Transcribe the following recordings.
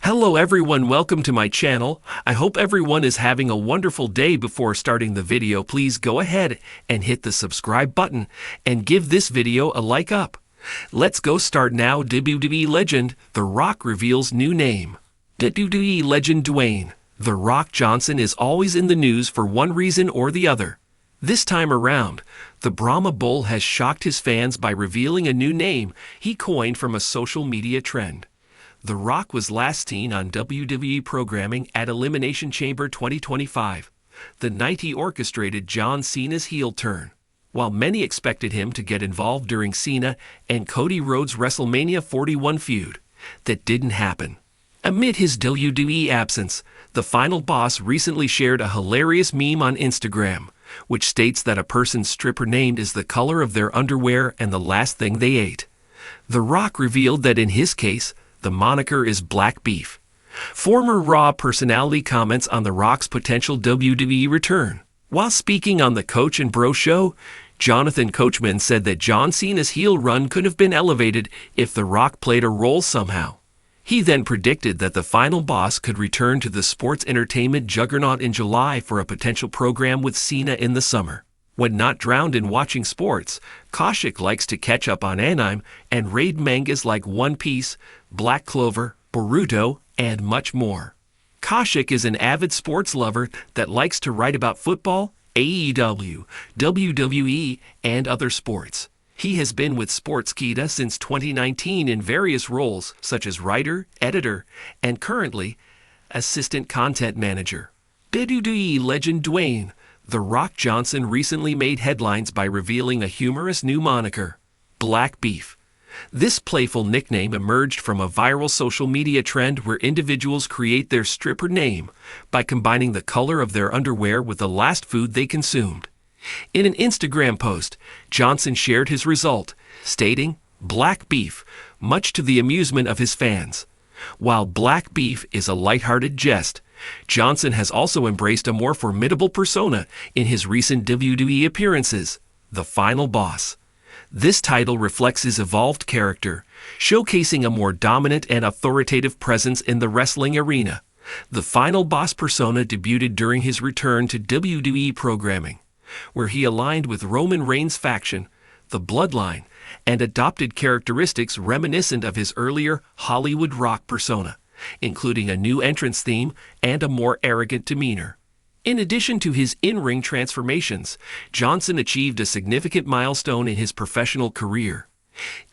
Hello everyone, welcome to my channel. I hope everyone is having a wonderful day. Before starting the video, please go ahead and hit the subscribe button and give this video a like up. Let's go start now. WWE legend The Rock reveals new name. WWE legend Dwayne The Rock Johnson is always in the news for one reason or the other. This time around, the Brahma Bull has shocked his fans by revealing a new name he coined from a social media trend. The Rock was last seen on WWE programming at Elimination Chamber 2025, the night he orchestrated John Cena's heel turn. While many expected him to get involved during Cena and Cody Rhodes' WrestleMania 41 feud, that didn't happen. Amid his WWE absence, the final boss recently shared a hilarious meme on Instagram, which states that a person's stripper named is the color of their underwear and the last thing they ate. The Rock revealed that in his case, the moniker is Black Beef. Former Raw personality comments on The Rock's potential WWE return. While speaking on the Coach and Bro show, Jonathan Coachman said that John Cena's heel run could have been elevated if The Rock played a role somehow. He then predicted that the final boss could return to the sports entertainment juggernaut in July for a potential program with Cena in the summer. When not drowned in watching sports, Kaushik likes to catch up on anime and raid mangas like One Piece, Black Clover, Boruto, and much more. Kaushik is an avid sports lover that likes to write about football, AEW, WWE, and other sports. He has been with Sportskeeda since 2019 in various roles such as writer, editor, and currently, assistant content manager. WWE legend Dwayne The Rock Johnson recently made headlines by revealing a humorous new moniker, Black Beef. This playful nickname emerged from a viral social media trend where individuals create their stripper name by combining the color of their underwear with the last food they consumed. In an Instagram post, Johnson shared his result, stating, Black Beef, much to the amusement of his fans. While Black Beef is a lighthearted jest, Johnson has also embraced a more formidable persona in his recent WWE appearances, the Final Boss. This title reflects his evolved character, showcasing a more dominant and authoritative presence in the wrestling arena. The Final Boss persona debuted during his return to WWE programming, where he aligned with Roman Reigns' faction, the Bloodline, and adopted characteristics reminiscent of his earlier Hollywood Rock persona, including a new entrance theme and a more arrogant demeanor. In addition to his in-ring transformations, Johnson achieved a significant milestone in his professional career.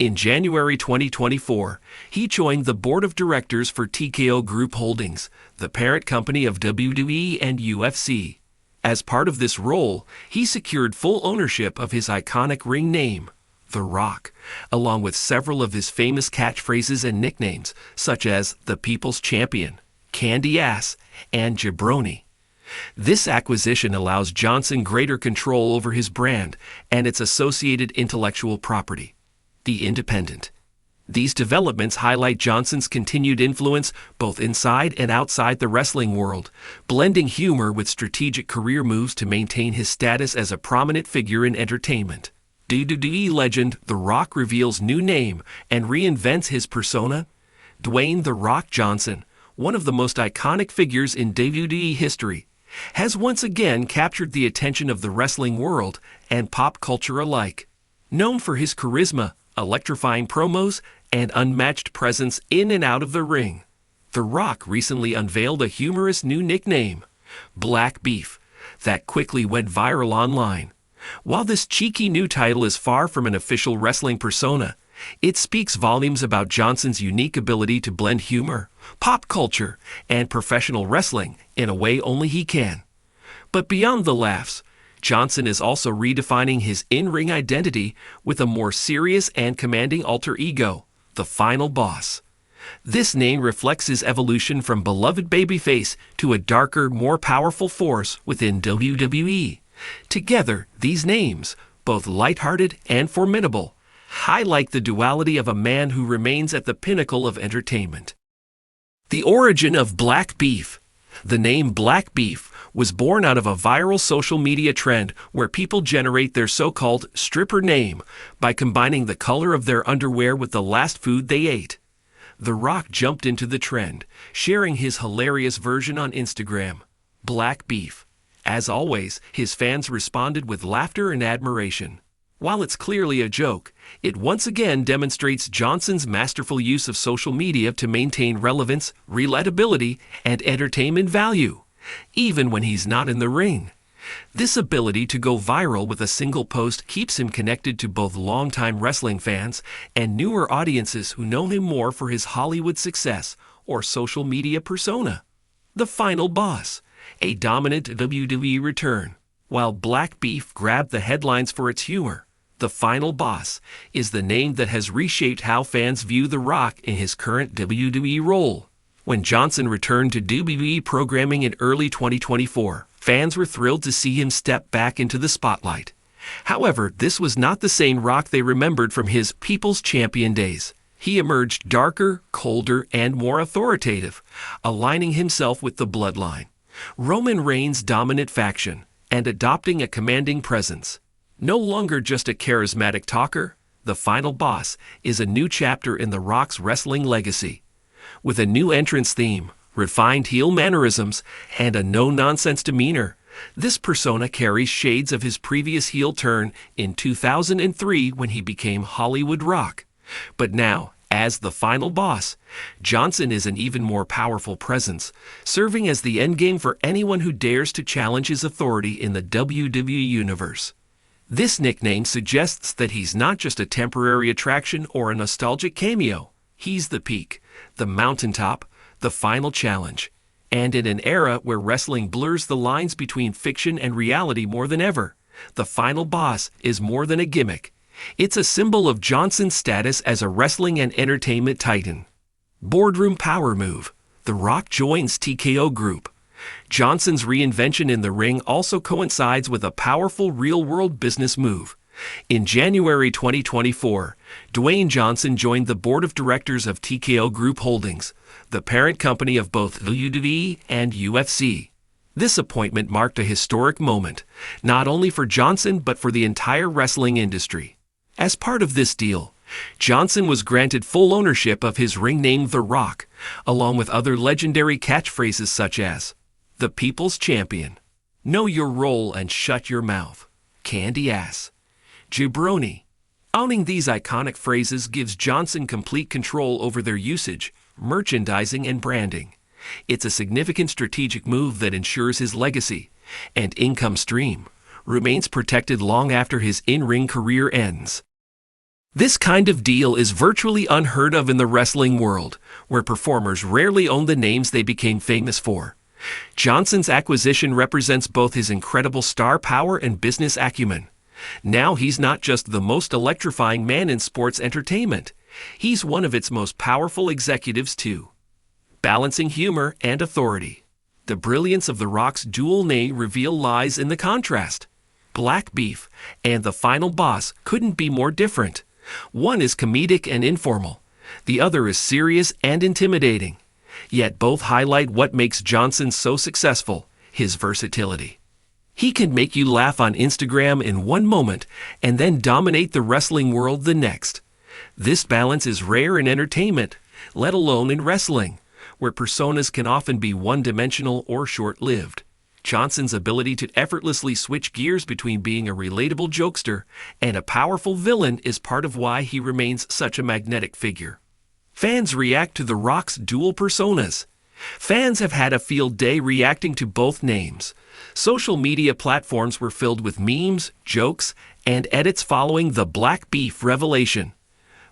In January 2024, he joined the board of directors for TKO Group Holdings, the parent company of WWE and UFC. As part of this role, he secured full ownership of his iconic ring name, The Rock, along with several of his famous catchphrases and nicknames, such as the People's Champion, Candy Ass, and Jabroni. This acquisition allows Johnson greater control over his brand and its associated intellectual property. The Independent. These developments highlight Johnson's continued influence both inside and outside the wrestling world, blending humor with strategic career moves to maintain his status as a prominent figure in entertainment. WWE legend The Rock reveals new name and reinvents his persona. Dwayne The Rock Johnson, one of the most iconic figures in WWE history, has once again captured the attention of the wrestling world and pop culture alike. Known for his charisma, electrifying promos, and unmatched presence in and out of the ring, The Rock recently unveiled a humorous new nickname, Black Beef, that quickly went viral online. While this cheeky new title is far from an official wrestling persona, it speaks volumes about Johnson's unique ability to blend humor, pop culture, and professional wrestling in a way only he can. But beyond the laughs, Johnson is also redefining his in-ring identity with a more serious and commanding alter ego, the Final Boss. This name reflects his evolution from beloved babyface to a darker, more powerful force within WWE. Together, these names, both lighthearted and formidable, highlight the duality of a man who remains at the pinnacle of entertainment. The origin of Black Beef. The name Black Beef was born out of a viral social media trend where people generate their so-called stripper name by combining the color of their underwear with the last food they ate. The Rock jumped into the trend, sharing his hilarious version on Instagram, Black Beef. As always, his fans responded with laughter and admiration. While it's clearly a joke, it once again demonstrates Johnson's masterful use of social media to maintain relevance, relatability, and entertainment value, even when he's not in the ring. This ability to go viral with a single post keeps him connected to both longtime wrestling fans and newer audiences who know him more for his Hollywood success or social media persona. The Final Boss, a dominant WWE return. While Black Beef grabbed the headlines for its humor, The Final Boss is the name that has reshaped how fans view The Rock in his current WWE role. When Johnson returned to WWE programming in early 2024, fans were thrilled to see him step back into the spotlight. However, this was not the same Rock they remembered from his People's Champion days. He emerged darker, colder, and more authoritative, aligning himself with the Bloodline, Roman Reigns' dominant faction, and adopting a commanding presence. No longer just a charismatic talker, The Final Boss is a new chapter in The Rock's wrestling legacy. With a new entrance theme, refined heel mannerisms, and a no-nonsense demeanor, this persona carries shades of his previous heel turn in 2003 when he became Hollywood Rock. But now, as The Final Boss, Johnson is an even more powerful presence, serving as the endgame for anyone who dares to challenge his authority in the WWE Universe. This nickname suggests that he's not just a temporary attraction or a nostalgic cameo. He's the peak, the mountaintop, the final challenge. And in an era where wrestling blurs the lines between fiction and reality more than ever, The Final Boss is more than a gimmick. It's a symbol of Johnson's status as a wrestling and entertainment titan. Boardroom power move. The Rock joins TKO Group. Johnson's reinvention in the ring also coincides with a powerful real-world business move. In January 2024, Dwayne Johnson joined the board of directors of TKO Group Holdings, the parent company of both WWE and UFC. This appointment marked a historic moment, not only for Johnson but for the entire wrestling industry. As part of this deal, Johnson was granted full ownership of his ring name The Rock, along with other legendary catchphrases such as, "The People's Champion," "Know Your Role and Shut Your Mouth," "Candy Ass," "Jabroni." Owning these iconic phrases gives Johnson complete control over their usage, merchandising, and branding. It's a significant strategic move that ensures his legacy and income stream remains protected long after his in-ring career ends. This kind of deal is virtually unheard of in the wrestling world, where performers rarely own the names they became famous for. Johnson's acquisition represents both his incredible star power and business acumen. Now he's not just the most electrifying man in sports entertainment, he's one of its most powerful executives too. Balancing humor and authority. The brilliance of The Rock's dual name reveal lies in the contrast. Black Beef and The Final Boss couldn't be more different. One is comedic and informal, the other is serious and intimidating. Yet both highlight what makes Johnson so successful, his versatility. He can make you laugh on Instagram in one moment and then dominate the wrestling world the next. This balance is rare in entertainment, let alone in wrestling, where personas can often be one-dimensional or short-lived. Johnson's ability to effortlessly switch gears between being a relatable jokester and a powerful villain is part of why he remains such a magnetic figure. Fans react to The Rock's dual personas. Fans have had a field day reacting to both names. Social media platforms were filled with memes, jokes, and edits following the Black Beef revelation.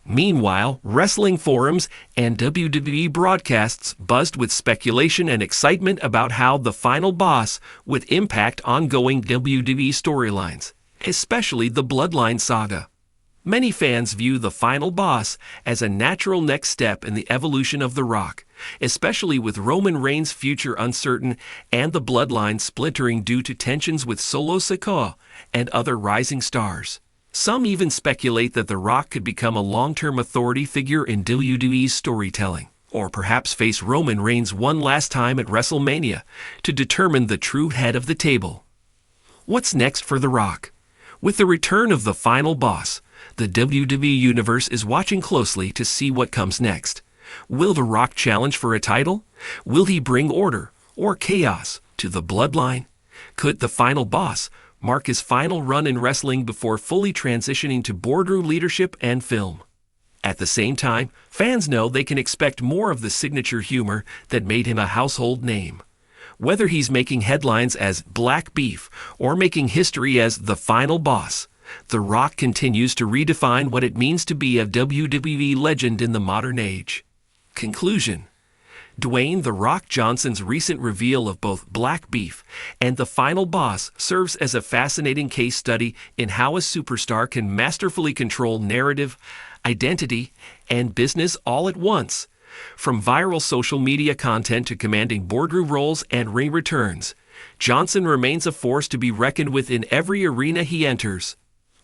Meanwhile, wrestling forums and WWE broadcasts buzzed with speculation and excitement about how The Final Boss would impact ongoing WWE storylines, especially the Bloodline saga. Many fans view The Final Boss as a natural next step in the evolution of The Rock, especially with Roman Reigns' future uncertain and the Bloodline splintering due to tensions with Solo Sikoa and other rising stars. Some even speculate that The Rock could become a long-term authority figure in WWE's storytelling, or perhaps face Roman Reigns one last time at WrestleMania to determine the true head of the table. What's next for The Rock? With the return of The Final Boss, the WWE Universe is watching closely to see what comes next. Will The Rock challenge for a title? Will he bring order or chaos to the bloodline? Could the final boss mark his final run in wrestling before fully transitioning to boardroom leadership and film? At the same time, fans know they can expect more of the signature humor that made him a household name. Whether he's making headlines as Black Beef or making history as the final boss, The Rock continues to redefine what it means to be a WWE legend in the modern age. Conclusion: Dwayne "The Rock" Johnson's recent reveal of both Black Beef and the final boss serves as a fascinating case study in how a superstar can masterfully control narrative, identity, and business all at once. From viral social media content to commanding boardroom roles and ring returns, Johnson remains a force to be reckoned with in every arena he enters.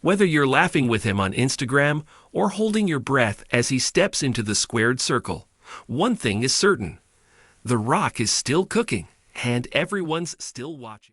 Whether you're laughing with him on Instagram or holding your breath as he steps into the squared circle, one thing is certain: The Rock is still cooking, and everyone's still watching.